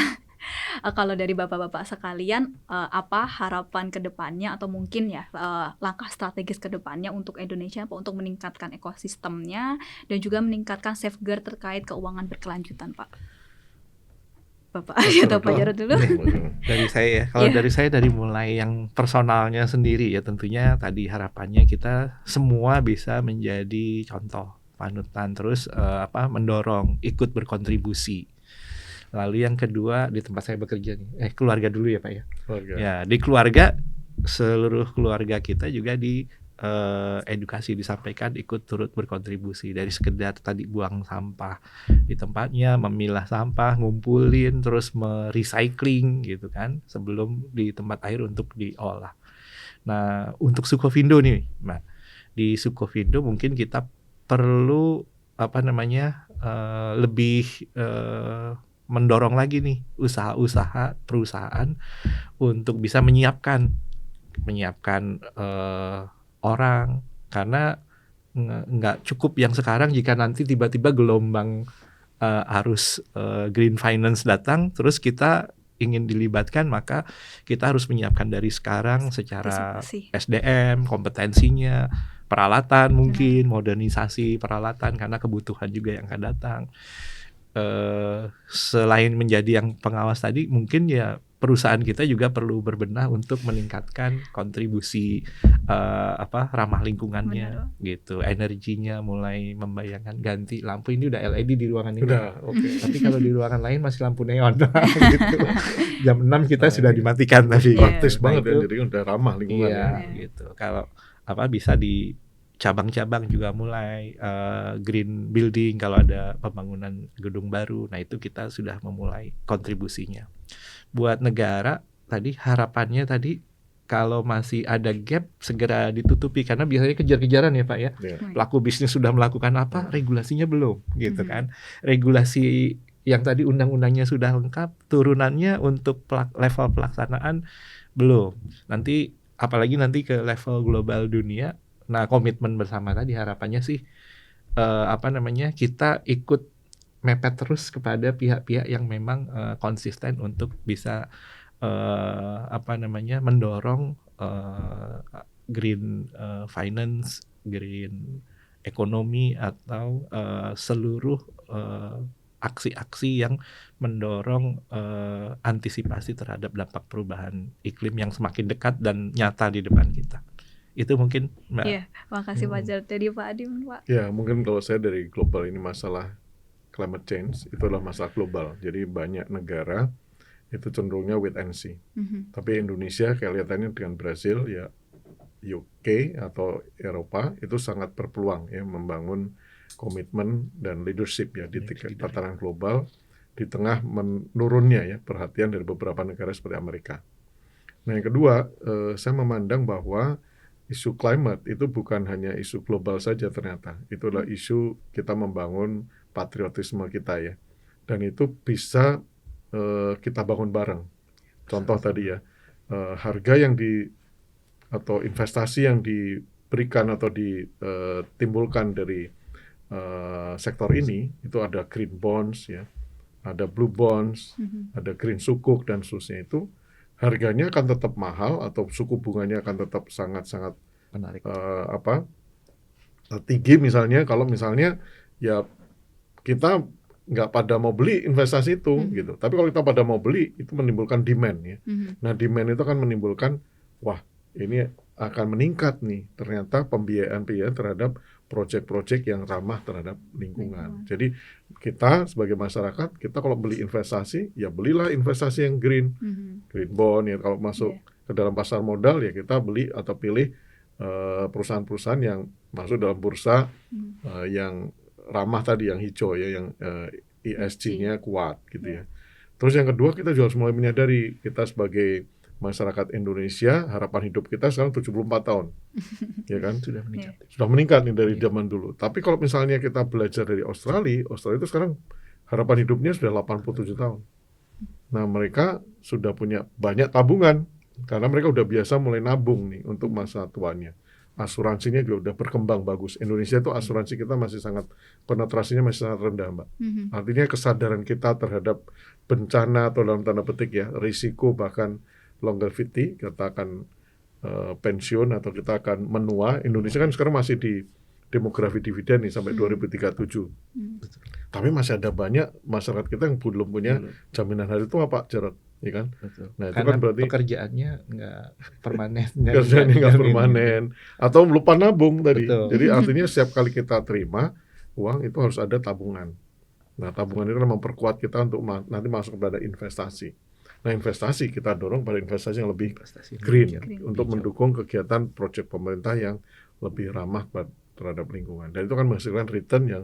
kalau dari bapak-bapak sekalian, apa harapan ke depannya atau mungkin ya langkah strategis ke depannya untuk Indonesia Pak, untuk meningkatkan ekosistemnya dan juga meningkatkan safeguard terkait keuangan berkelanjutan Pak? Bapak atau Pak Jarod dulu? Dari saya ya, kalau Iya. dari saya dari mulai yang personalnya sendiri ya, tentunya tadi harapannya kita semua bisa menjadi contoh, panutan, terus mendorong, ikut berkontribusi. Lalu yang kedua di tempat saya bekerja nih, keluarga dulu ya Pak ya. Keluarga. Ya, di keluarga, seluruh keluarga kita juga di edukasi, disampaikan ikut turut berkontribusi, dari sekedar tadi buang sampah di tempatnya, memilah sampah, ngumpulin, terus merecycling gitu kan, sebelum di tempat air untuk diolah. Nah, untuk Sukovindo nih Mbak, di Sukovindo mungkin kita perlu lebih mendorong lagi nih usaha-usaha perusahaan untuk bisa menyiapkan orang, karena nggak cukup yang sekarang. Jika nanti tiba-tiba gelombang arus green finance datang, terus kita ingin dilibatkan, maka kita harus menyiapkan dari sekarang secara Antisipasi. SDM, kompetensinya, peralatan mungkin, modernisasi peralatan karena kebutuhan juga yang akan datang. Selain menjadi yang pengawas tadi, mungkin ya perusahaan kita juga perlu berbenah untuk meningkatkan kontribusi ramah lingkungannya. Benar. Gitu, energinya mulai membayangkan ganti lampu, ini udah LED di ruangan ini. Udah, oke. Tapi kalau di ruangan lain masih lampu neon gitu. Jam 6 kita sudah dimatikan tadi. Praktis Nah, banget ya, itu- jadi udah ramah lingkungan Iya, ya. gitu. Kalau bisa di cabang-cabang juga mulai green building, kalau ada pembangunan gedung baru. Nah, itu kita sudah memulai kontribusinya. Buat negara tadi harapannya tadi kalau masih ada gap segera ditutupi, karena biasanya kejar-kejaran ya Pak ya. Iya. Pelaku bisnis sudah melakukan apa, regulasinya belum gitu kan. Regulasi yang tadi undang-undangnya sudah lengkap, turunannya untuk level pelaksanaan belum. Nanti apalagi nanti ke level global dunia. Nah, komitmen bersama tadi harapannya sih kita ikut mepet terus kepada pihak-pihak yang memang konsisten untuk bisa mendorong green finance, green ekonomi, atau seluruh aksi-aksi yang mendorong antisipasi terhadap dampak perubahan iklim yang semakin dekat dan nyata di depan kita. Itu mungkin Mbak. Iya, makasih Pak Jarod. Jadi Pak Adi, Pak. Ya, mungkin kalau saya dari global, ini masalah climate change itu adalah masalah global. Jadi banyak negara itu cenderungnya wait and see. Tapi Indonesia kelihatannya dengan Brazil, ya UK atau Eropa itu sangat berpeluang ya membangun komitmen dan leadership ya di tataran global di tengah menurunnya ya perhatian dari beberapa negara seperti Amerika. Nah, yang kedua, saya memandang bahwa isu climate itu bukan hanya isu global saja ternyata. Itu adalah isu kita membangun patriotisme kita ya. Dan itu bisa kita bangun bareng. Contoh tadi ya, harga yang atau investasi yang diberikan atau ditimbulkan dari sektor ini, itu ada green bonds ya, ada blue bonds, ada green sukuk dan seterusnya. Itu harganya akan tetap mahal atau suku bunganya akan tetap sangat-sangat Menarik. tinggi misalnya kalau misalnya ya kita nggak pada mau beli investasi itu gitu. Tapi kalau kita pada mau beli, itu menimbulkan demand ya. Nah, demand itu akan menimbulkan, wah ini akan meningkat nih ternyata pembiayaan terhadap proyek-proyek yang ramah terhadap lingkungan. Jadi kita sebagai masyarakat, kita kalau beli investasi, ya belilah investasi yang green, green bond ya. Kalau masuk ke dalam pasar modal, ya kita beli atau pilih perusahaan-perusahaan yang masuk dalam bursa yang ramah tadi, yang hijau ya, yang ESG-nya kuat gitu ya. Terus yang kedua, kita juga harus mulai menyadari kita sebagai masyarakat Indonesia, harapan hidup kita sekarang 74 tahun. Ya kan? Sudah meningkat. Sudah meningkat nih dari zaman dulu. Tapi kalau misalnya kita belajar dari Australia itu sekarang harapan hidupnya sudah 87 tahun. Nah, mereka sudah punya banyak tabungan karena mereka udah biasa mulai nabung nih untuk masa tuanya. Asuransinya juga udah berkembang bagus. Indonesia itu asuransi kita masih sangat, penetrasinya masih sangat rendah, Mbak. Artinya kesadaran kita terhadap bencana atau dalam tanda petik ya, risiko bahkan longevity, kita akan pensiun atau kita akan menua. Indonesia kan sekarang masih di demografi dividen nih sampai 2037. Tapi masih ada banyak masyarakat kita yang belum punya jaminan hari tua, Pak Jarod. Ya kan? Betul. Nah, itu Karena kan berarti pekerjaannya nggak permanen. kerjanya nggak permanen atau lupa nabung tadi. Betul. Jadi artinya setiap kali kita terima uang itu harus ada tabungan. Nah, tabungan itu kan memperkuat kita untuk nanti masuk kepada investasi. Nah, investasi kita dorong pada investasi yang lebih green untuk mendukung kegiatan proyek pemerintah yang lebih ramah terhadap lingkungan. Dan itu kan menghasilkan return yang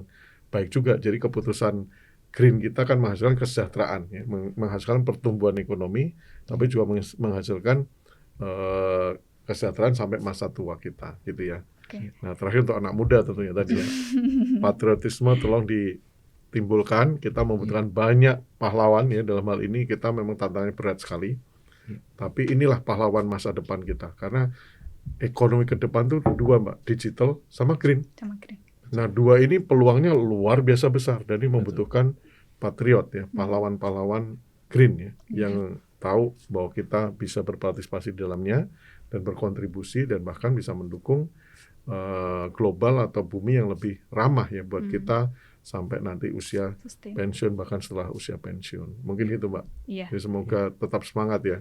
baik juga. Jadi keputusan green kita kan menghasilkan kesejahteraan, ya, menghasilkan pertumbuhan ekonomi, tapi juga menghasilkan kesejahteraan sampai masa tua kita, gitu ya. Nah, terakhir untuk anak muda tentunya tadi ya, patriotisme tolong ditimbulkan. Kita membutuhkan banyak pahlawan ya dalam hal ini. Kita memang tantangannya berat sekali, tapi inilah pahlawan masa depan kita. Karena ekonomi ke depan tuh dua, Mbak, digital sama green. Nah, dua ini peluangnya luar biasa besar dan ini membutuhkan patriot ya, pahlawan-pahlawan green ya, yang tahu bahwa kita bisa berpartisipasi di dalamnya dan berkontribusi dan bahkan bisa mendukung global atau bumi yang lebih ramah ya buat kita sampai nanti usia pensiun, bahkan setelah usia pensiun. Mungkin gitu, Mbak. Jadi semoga tetap semangat ya.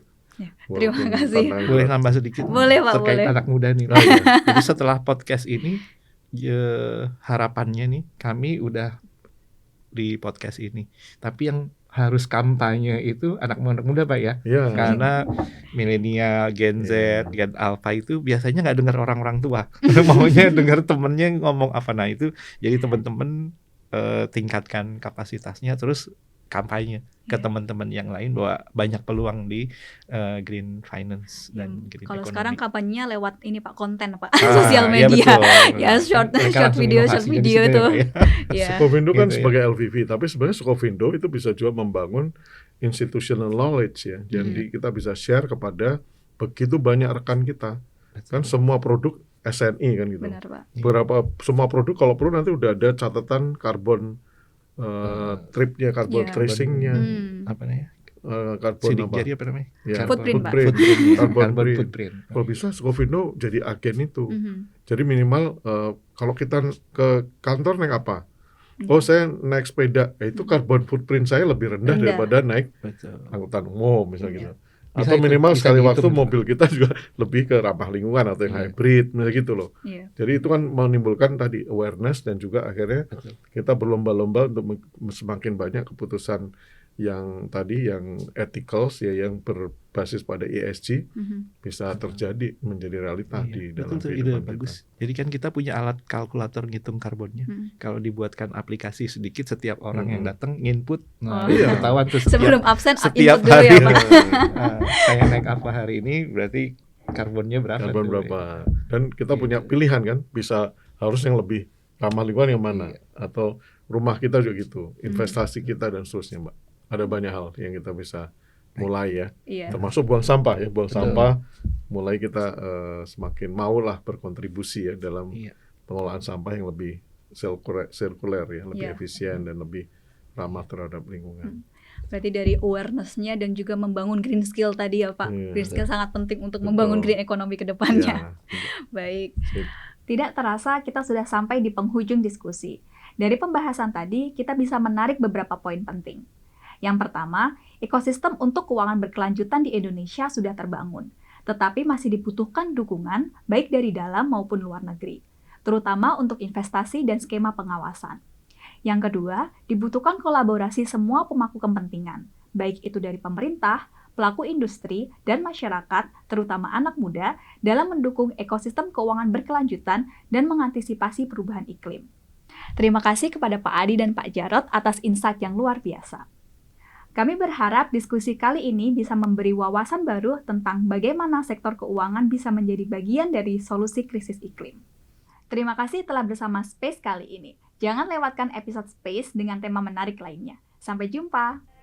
Terima kasih. Boleh nambah sedikit? Boleh, Pak, terkait boleh. anak muda nih. Jadi setelah podcast ini, harapannya nih, kami udah di podcast ini. Tapi yang harus kampanye itu anak muda, Pak ya. Karena milenial, Gen Z, Gen Alpha itu biasanya nggak dengar orang-orang tua. Maunya dengar temennya ngomong apa. Nah itu, jadi teman-teman tingkatkan kapasitasnya, terus kampanye ke teman-teman yang lain bahwa banyak peluang di green finance dan green kalau economy. sekarang kampanyenya lewat ini Pak, konten Pak, sosial media, ya short video itu. Sukovindo kan sebagai LVV, tapi sebenarnya Sukovindo itu bisa juga membangun institutional knowledge ya. Jadi kita bisa share kepada begitu banyak rekan kita. Kan semua produk SNI kan gitu. Benar, Pak. Semua produk kalau perlu nanti udah ada catatan karbon tripnya, carbon tracingnya, apa namanya? Karbon Sidik jari apa namanya? Ya, footprint, Pak. Carbon footprint. Kalau bisa Sukovindo jadi agen itu. Jadi minimal kalau kita ke kantor naik apa? Oh, saya naik sepeda, itu carbon footprint saya lebih rendah daripada naik angkutan umum misalnya gitu. Atau minimal sekali waktu mobil kita juga lebih ke ramah lingkungan atau yang hybrid misalnya gitu loh. Jadi itu kan menimbulkan tadi awareness dan juga akhirnya kita berlomba-lomba untuk semakin banyak keputusan yang tadi yang ethicals ya, yang berbasis pada ESG bisa terjadi menjadi realita di dalam kehidupan kita. Bagus. Jadi kan kita punya alat kalkulator ngitung karbonnya. Kalau dibuatkan aplikasi sedikit, setiap orang yang datang nginput, ketahuan tuh sebelum absen setiap input hari. dulu ya, Pak. Saya naik apa hari ini, berarti karbonnya berapa? Karbon berapa? Dan kita punya pilihan kan, bisa harus yang lebih ramah lingkungan yang mana, atau rumah kita juga gitu, investasi kita dan seterusnya, Mbak. Ada banyak hal yang kita bisa mulai ya, termasuk buang sampah ya, sampah. Mulai kita semakin maulah berkontribusi ya dalam pengelolaan sampah yang lebih sirkuler ya, lebih efisien dan lebih ramah terhadap lingkungan. Berarti dari awareness-nya dan juga membangun green skill tadi ya Pak. Green skill sangat penting untuk membangun green economy ke depannya. Baik. Tidak terasa kita sudah sampai di penghujung diskusi. Dari pembahasan tadi, kita bisa menarik beberapa poin penting. Yang pertama, ekosistem untuk keuangan berkelanjutan di Indonesia sudah terbangun, tetapi masih dibutuhkan dukungan baik dari dalam maupun luar negeri, terutama untuk investasi dan skema pengawasan. Yang kedua, dibutuhkan kolaborasi semua pemangku kepentingan, baik itu dari pemerintah, pelaku industri, dan masyarakat, terutama anak muda, dalam mendukung ekosistem keuangan berkelanjutan dan mengantisipasi perubahan iklim. Terima kasih kepada Pak Adi dan Pak Jarod atas insight yang luar biasa. Kami berharap diskusi kali ini bisa memberi wawasan baru tentang bagaimana sektor keuangan bisa menjadi bagian dari solusi krisis iklim. Terima kasih telah bersama Space kali ini. Jangan lewatkan episode Space dengan tema menarik lainnya. Sampai jumpa!